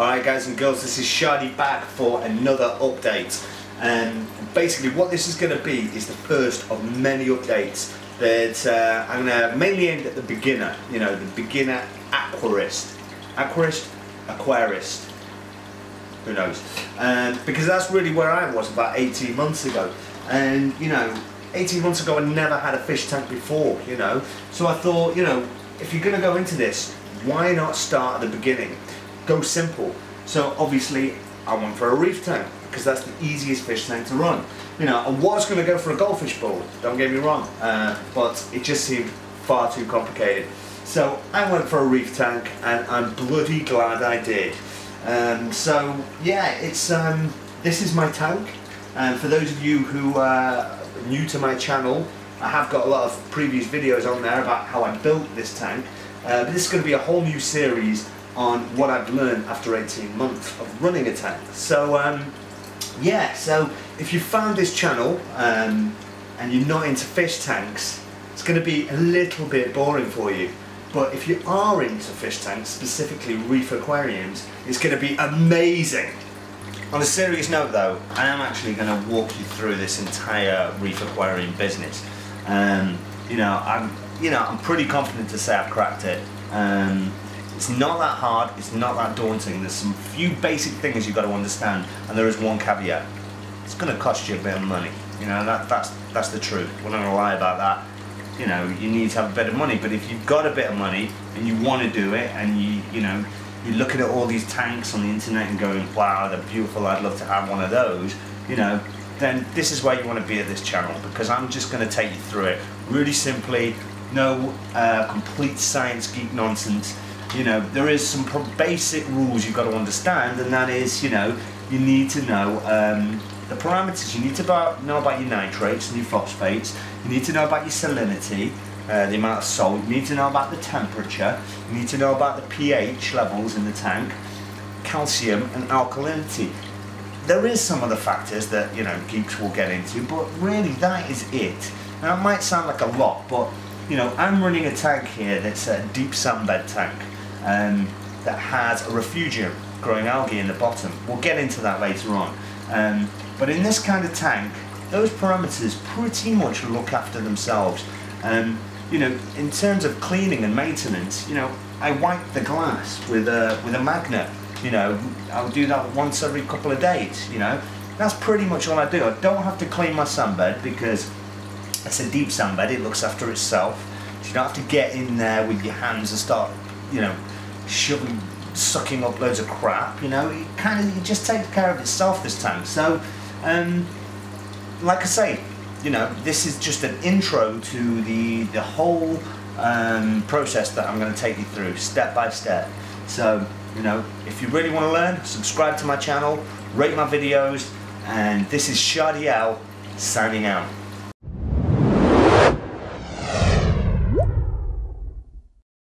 Alright guys and girls, this is Shadi back for another update. And basically what this is going to be is the first of many updates that I'm going to mainly aimed at the beginner, you know, the beginner aquarist. Aquarist, who knows? Because that's really where I was about 18 months ago. And you know, 18 months ago I never had a fish tank before, you know. So I thought, you know, if you're going to go into this, why not start at the beginning? Go simple. So obviously I went for a reef tank because that's the easiest fish tank to run. You know, I was going to go for a goldfish bowl, don't get me wrong, but it just seemed far too complicated. So I went for a reef tank and I'm bloody glad I did. So yeah, it's this is my tank, and for those of you who are new to my channel, I have got a lot of previous videos on there about how I built this tank, but this is going to be a whole new series on what I've learned after 18 months of running a tank. So yeah, so if you found this channel and you're not into fish tanks, it's going to be a little bit boring for you. But if you are into fish tanks, specifically reef aquariums, it's going to be amazing. On a serious note though, I am actually going to walk you through this entire reef aquarium business. You know, I'm pretty confident to say I've cracked it. It's not that hard, it's not that daunting. There's some few basic things you've got to understand, and there is one caveat. It's going to cost you a bit of money. You know, that's the truth. We're not going to lie about that. You know, you need to have a bit of money, but if you've got a bit of money and you want to do it, and you know, you're looking at all these tanks on the internet and going, wow, they're beautiful, I'd love to have one of those, you know, then this is where you want to be at this channel, because I'm just going to take you through it really simply. No complete science geek nonsense. You know, there is some basic rules you've got to understand, and that is, you know, you need to know the parameters. You need to know about your nitrates and your phosphates. You need to know about your salinity, the amount of salt. You need to know about the temperature. You need to know about the pH levels in the tank, calcium and alkalinity. There is some other factors that, you know, geeks will get into, but really that is it. Now it might sound like a lot, but you know, I'm running a tank here that's a deep sandbed tank that has a refugium growing algae in the bottom. We'll get into that later on. But in this kind of tank, those parameters pretty much look after themselves. You know, in terms of cleaning and maintenance, you know, I wipe the glass with a magnet. You know, I'll do that once every couple of days. You know, that's pretty much all I do. I don't have to clean my sandbed because it's a deep sandbed. It looks after itself. So you don't have to get in there with your hands and start, you know, sucking up loads of crap. You know, it just takes care of itself, this tank. So like I say, you know, this is just an intro to the whole process that I'm going to take you through step by step. So, you know, if you really want to learn, subscribe to my channel, rate my videos, and this is Shadi signing out.